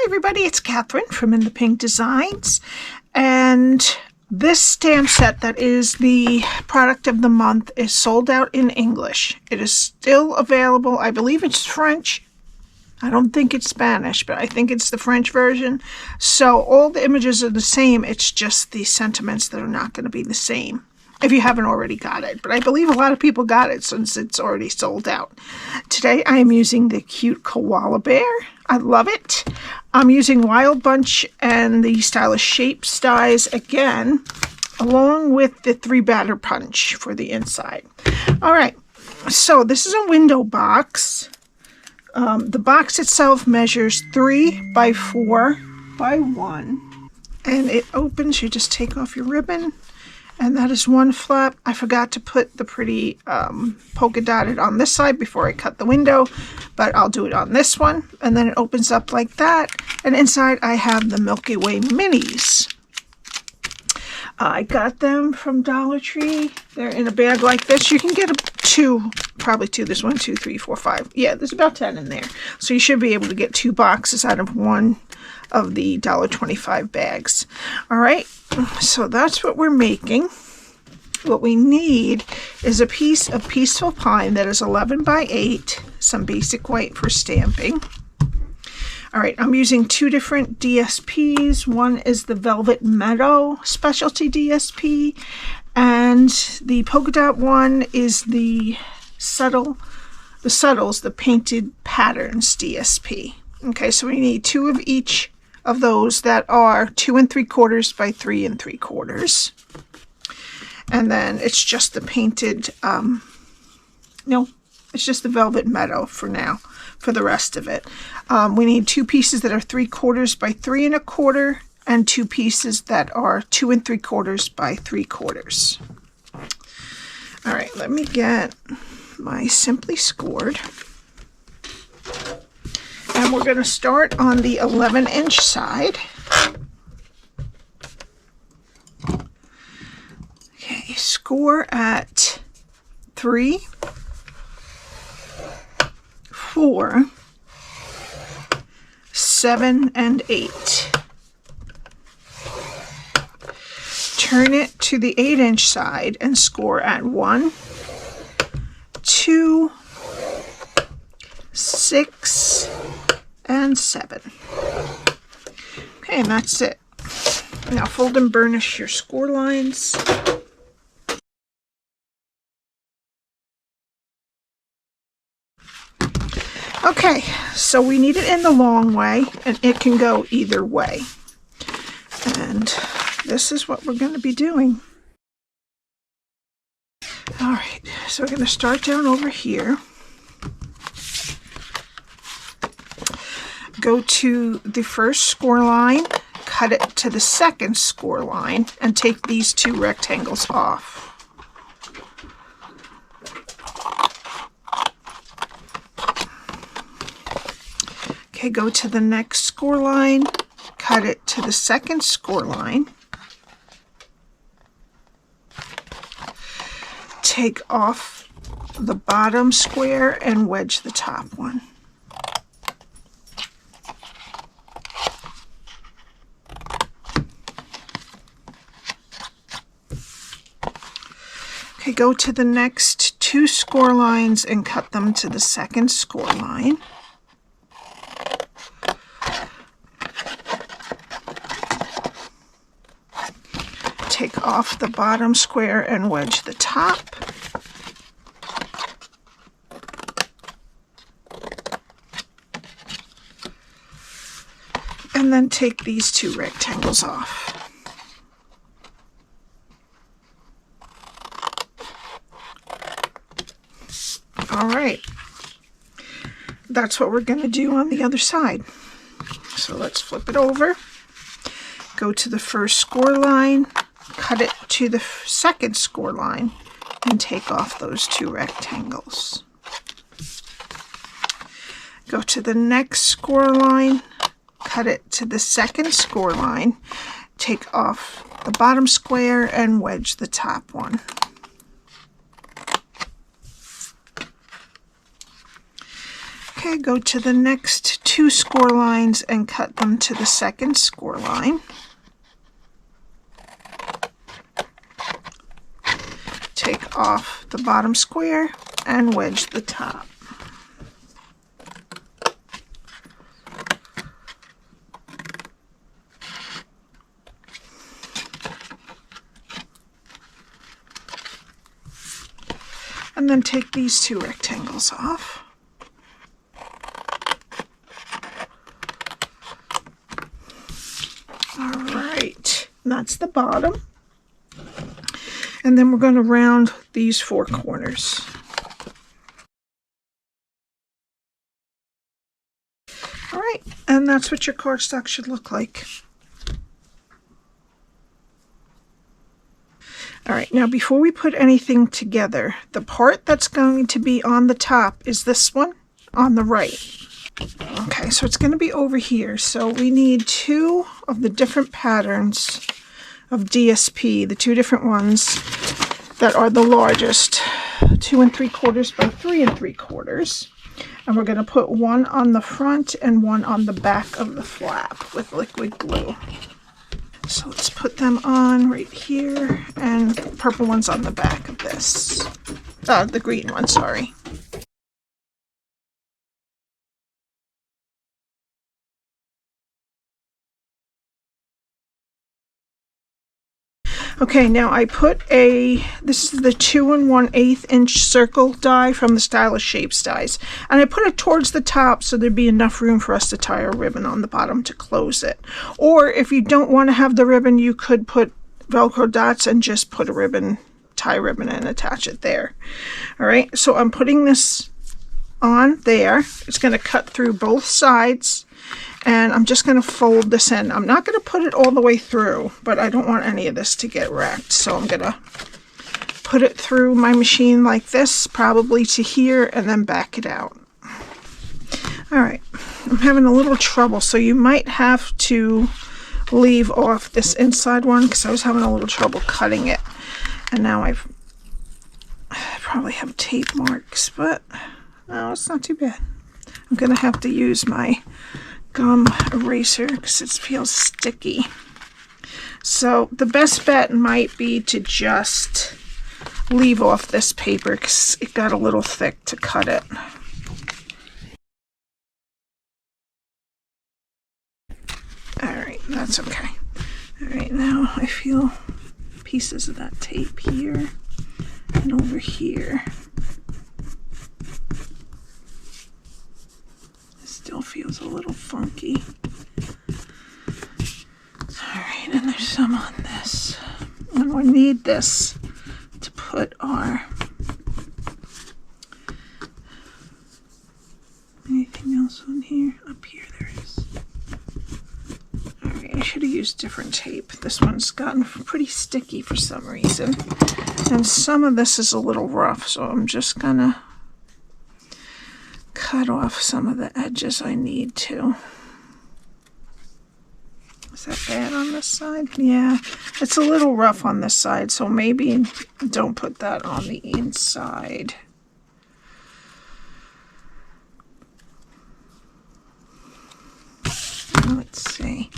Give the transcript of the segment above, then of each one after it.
everybody, it's Catherine from In the Pink Designs, and this stamp set that is the product of the month is sold out in English. It is still available. I believe it's French. I don't think it's Spanish, but I think it's the French version. So all the images are the same. It's just the sentiments that are not going to be the same if you haven't already got it. But I believe a lot of people got it since it's already sold out. Today I am using the cute koala bear. I love it. I'm using Wild Bunch and the Stylish Shapes dies again, along with the 3 batter punch for the inside. All right, so this is a window box. The box itself measures 3 by 4 by 1, and it opens. You just take off your ribbon, and that is one flap. I forgot to put the pretty polka dotted on this side before I cut the window, but I'll do it on this one. And then it opens up like that, and inside I have the Milky Way minis. I got them from Dollar Tree. They're in a bag like this. You can get probably two. There's 1, 2, 3, 4, 5. Yeah, there's about 10 in there. So you should be able to get 2 boxes out of one of the $1.25 bags. All right, so that's what we're making. What we need is a piece of Peaceful Pine that is 11 by 8, some basic white for stamping. All right, I'm using 2 different DSPs. One is the Velvet Meadow Specialty DSP, and the polka dot one is the Subtles, the Painted Patterns DSP. Okay, so we need 2 of each of those that are 2 3/4 by 3 3/4. And then it's just the painted, it's just the Velvet Meadow for now, for the rest of it. We need 2 pieces that are 3/4 by 3 1/4, and 2 pieces that are 2 3/4 by 3/4. All right, let me get my Simply Scored. And we're going to start on the 11-inch side. Okay, score at 3, 4, 7, and 8. Turn it to the 8-inch side and score at 1, 2, 6, and 7. Okay, and that's it. Now fold and burnish your score lines. Okay, so we need it in the long way, and it can go either way. And this is what we're going to be doing. All right, so we're going to start down over here. Go to the first score line, cut it to the second score line, and take these 2 rectangles off. Okay, go to the next score line, cut it to the second score line, take off the bottom square and wedge the top one. Okay, go to the next 2 score lines and cut them to the second score line. Take off the bottom square and wedge the top. And then take these 2 rectangles off. All right, that's what we're going to do on the other side. So let's flip it over. Go to the first score line, cut it to the second score line, and take off those 2 rectangles. Go to the next score line, cut it to the second score line, take off the bottom square and wedge the top one. Okay, go to the next 2 score lines and cut them to the second score line. Take off the bottom square and wedge the top. And then take these 2 rectangles off. All right, that's the bottom. And then we're going to round these 4 corners. All right, and that's what your cardstock should look like. All right, now before we put anything together, the part that's going to be on the top is this one on the right. Okay, so it's going to be over here. So we need 2 of the different patterns of DSP, the 2 different ones that are the largest, 2 3/4 by 3 3/4. And we're going to put one on the front and one on the back of the flap with liquid glue. So let's put them on right here, and the purple one's on the back of this. The green one, sorry. Okay, now I put this is the 2 1/8 inch circle die from the Stylish Shapes dies. And I put it towards the top so there'd be enough room for us to tie a ribbon on the bottom to close it. Or if you don't want to have the ribbon, you could put Velcro dots and just put a ribbon, tie ribbon and attach it there. All right, so I'm putting this on there. It's going to cut through both sides. And I'm just going to fold this in. I'm not going to put it all the way through, but I don't want any of this to get wrecked. So I'm going to put it through my machine like this, probably to here, and then back it out. All right, I'm having a little trouble, so you might have to leave off this inside one because I was having a little trouble cutting it. And now I probably have tape marks, but no, it's not too bad. I'm going to have to use my gum eraser because it feels sticky. So the best bet might be to just leave off this paper because it got a little thick to cut it. Alright, that's okay. Alright, now I feel pieces of that tape here and over here. Still feels a little funky. Alright, and there's some on this. And we need this to put our... Anything else on here? Up here there is. Alright, I should have used different tape. This one's gotten pretty sticky for some reason. And some of this is a little rough, so I'm just gonna cut off some of the edges I need to. Is that bad on this side? Yeah, it's a little rough on this side, so maybe don't put that on the inside. Let's see.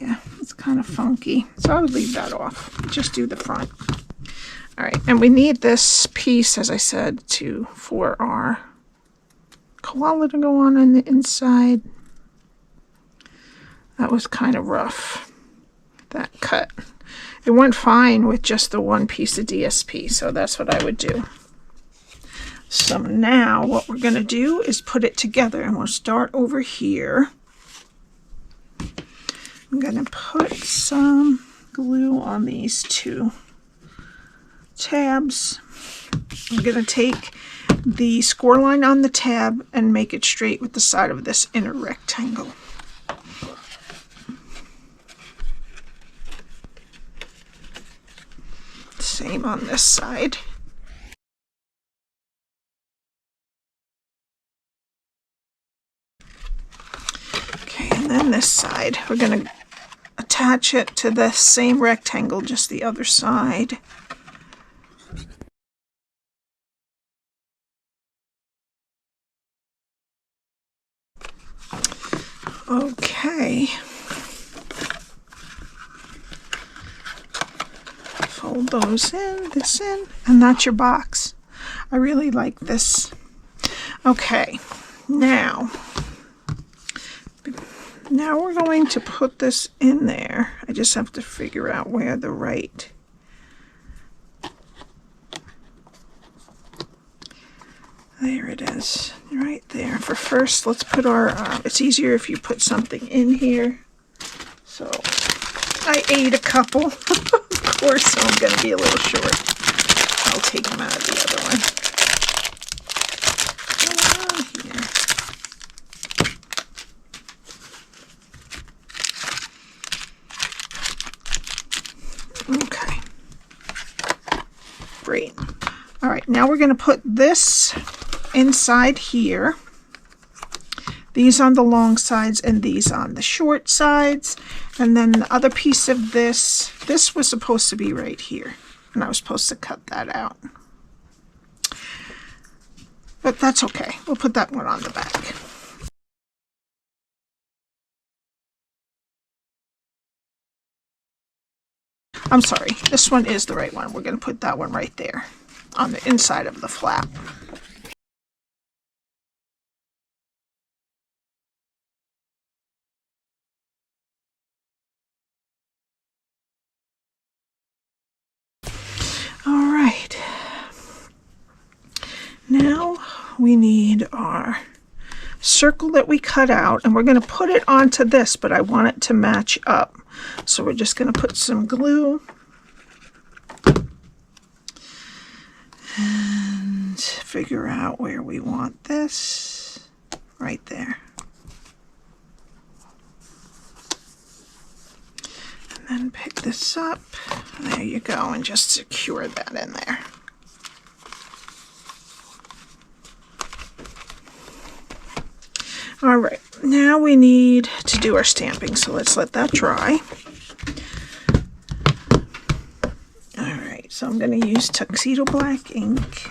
Yeah, it's kind of funky, so I would leave that off. Just do the front. All right, and we need this piece, as I said, for our koala to go on the inside. That was kind of rough, that cut. It went fine with just the one piece of DSP, so that's what I would do. So now what we're going to do is put it together, and we'll start over here. I'm going to put some glue on these 2 tabs. I'm going to take the score line on the tab and make it straight with the side of this inner rectangle. Same on this side. Okay, and then this side, we're going to attach it to the same rectangle, just the other side. Okay. Fold those in, this in, and that's your box. I really like this. Okay, now we're going to put this in there. I just have to figure out where the right... There it is, right there. For first, let's put our, it's easier if you put something in here. So, I ate a couple, of course, so I'm going to be a little short. I'll take them out of the other one. Here. Okay. Great. All right, now we're going to put this inside here. These on the long sides and these on the short sides. And then the other piece of this was supposed to be right here. And I was supposed to cut that out. But that's okay. We'll put that one on the back. I'm sorry, this one is the right one. We're going to put that one right there on the inside of the flap. All right. Now we need our circle that we cut out, and we're going to put it onto this, but I want it to match up. So we're just going to put some glue and figure out where we want this. Right there. And then pick this up. There you go, and just secure that in there. All right, now we need to do our stamping, so let's let that dry. All right, so I'm going to use Tuxedo Black Ink.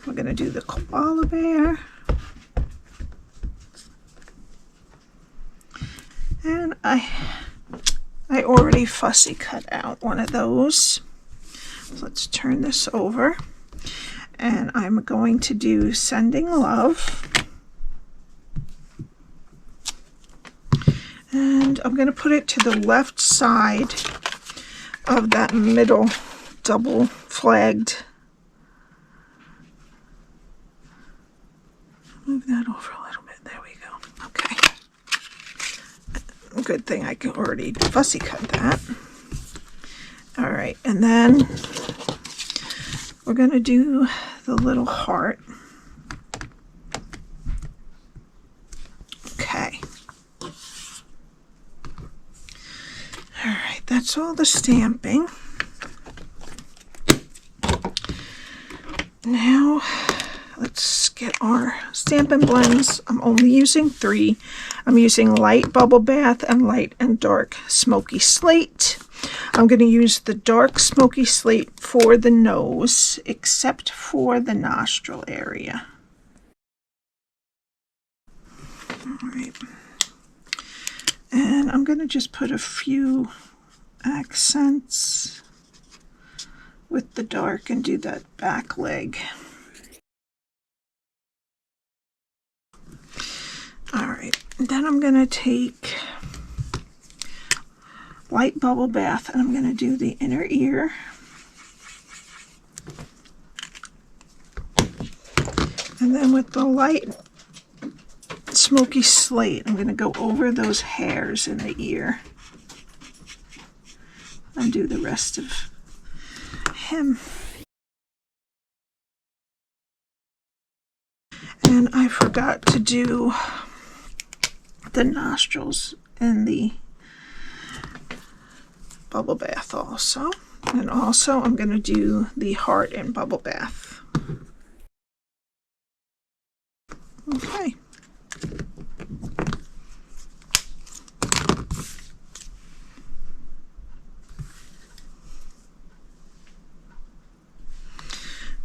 We're going to do the koala bear. And I already fussy cut out one of those. So let's turn this over. And I'm going to do Sending Love. And I'm going to put it to the left side of that middle double flagged. Move that over a little bit. There we go. Okay. Good thing I can already fussy cut that. All right. And then we're going to do the little heart. Okay. All right, that's all the stamping. Now, let's get our Stampin' Blends. I'm only using 3. I'm using light bubble bath and light and dark smoky slate. I'm going to use the dark smoky slate for the nose, except for the nostril area. All right. And I'm going to just put a few accents with the dark and do that back leg. All right, then I'm going to take light bubble bath and I'm going to do the inner ear. And then with the light smoky slate, I'm going to go over those hairs in the ear and do the rest of him. And I forgot to do the nostrils in the bubble bath also. And also I'm going to do the heart in bubble bath. Okay.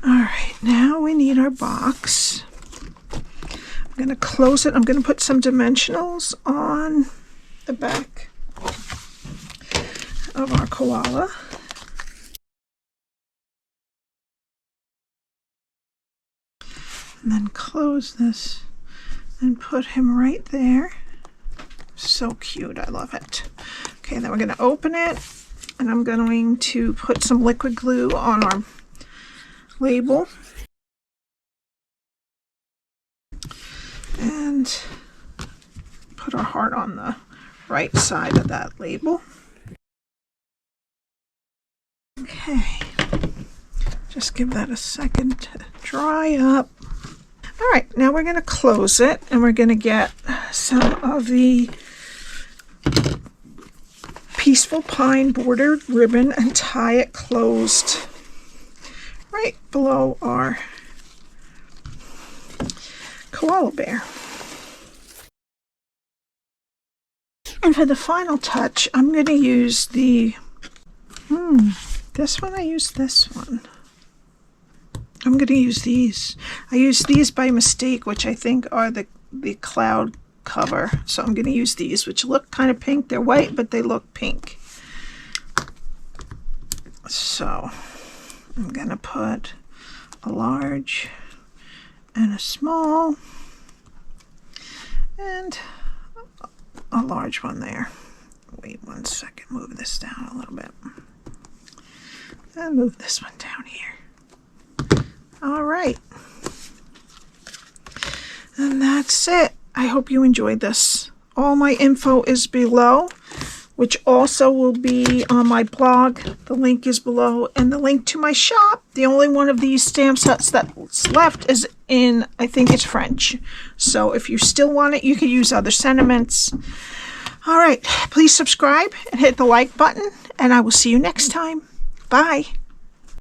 All right, now we need our box. I'm going to close it. I'm going to put some dimensionals on the back of our koala. And then close this and put him right there. So cute. I love it. Okay, then we're going to open it, and I'm going to put some liquid glue on our label. And put our heart on the right side of that label. Okay, just give that a second to dry up. All right, now we're going to close it, and we're going to get some of the Peaceful Pine bordered ribbon and tie it closed right below our koala bear. And for the final touch, I'm going to use the this one. I used this one. I'm going to use these. I used these by mistake, which I think are the cloud cover. So I'm going to use these, which look kind of pink. They're white, but they look pink. So I'm going to put a large and a small and a large one there. Wait 1 second. Move this down a little bit. And move this one down here. All right. And that's it. I hope you enjoyed this. All my info is below, which also will be on my blog. The link is below, and the link to my shop. The only one of these stamp sets that's left is in, I think it's French. So if you still want it, you could use other sentiments. All right, please subscribe and hit the like button, and I will see you next time. Bye.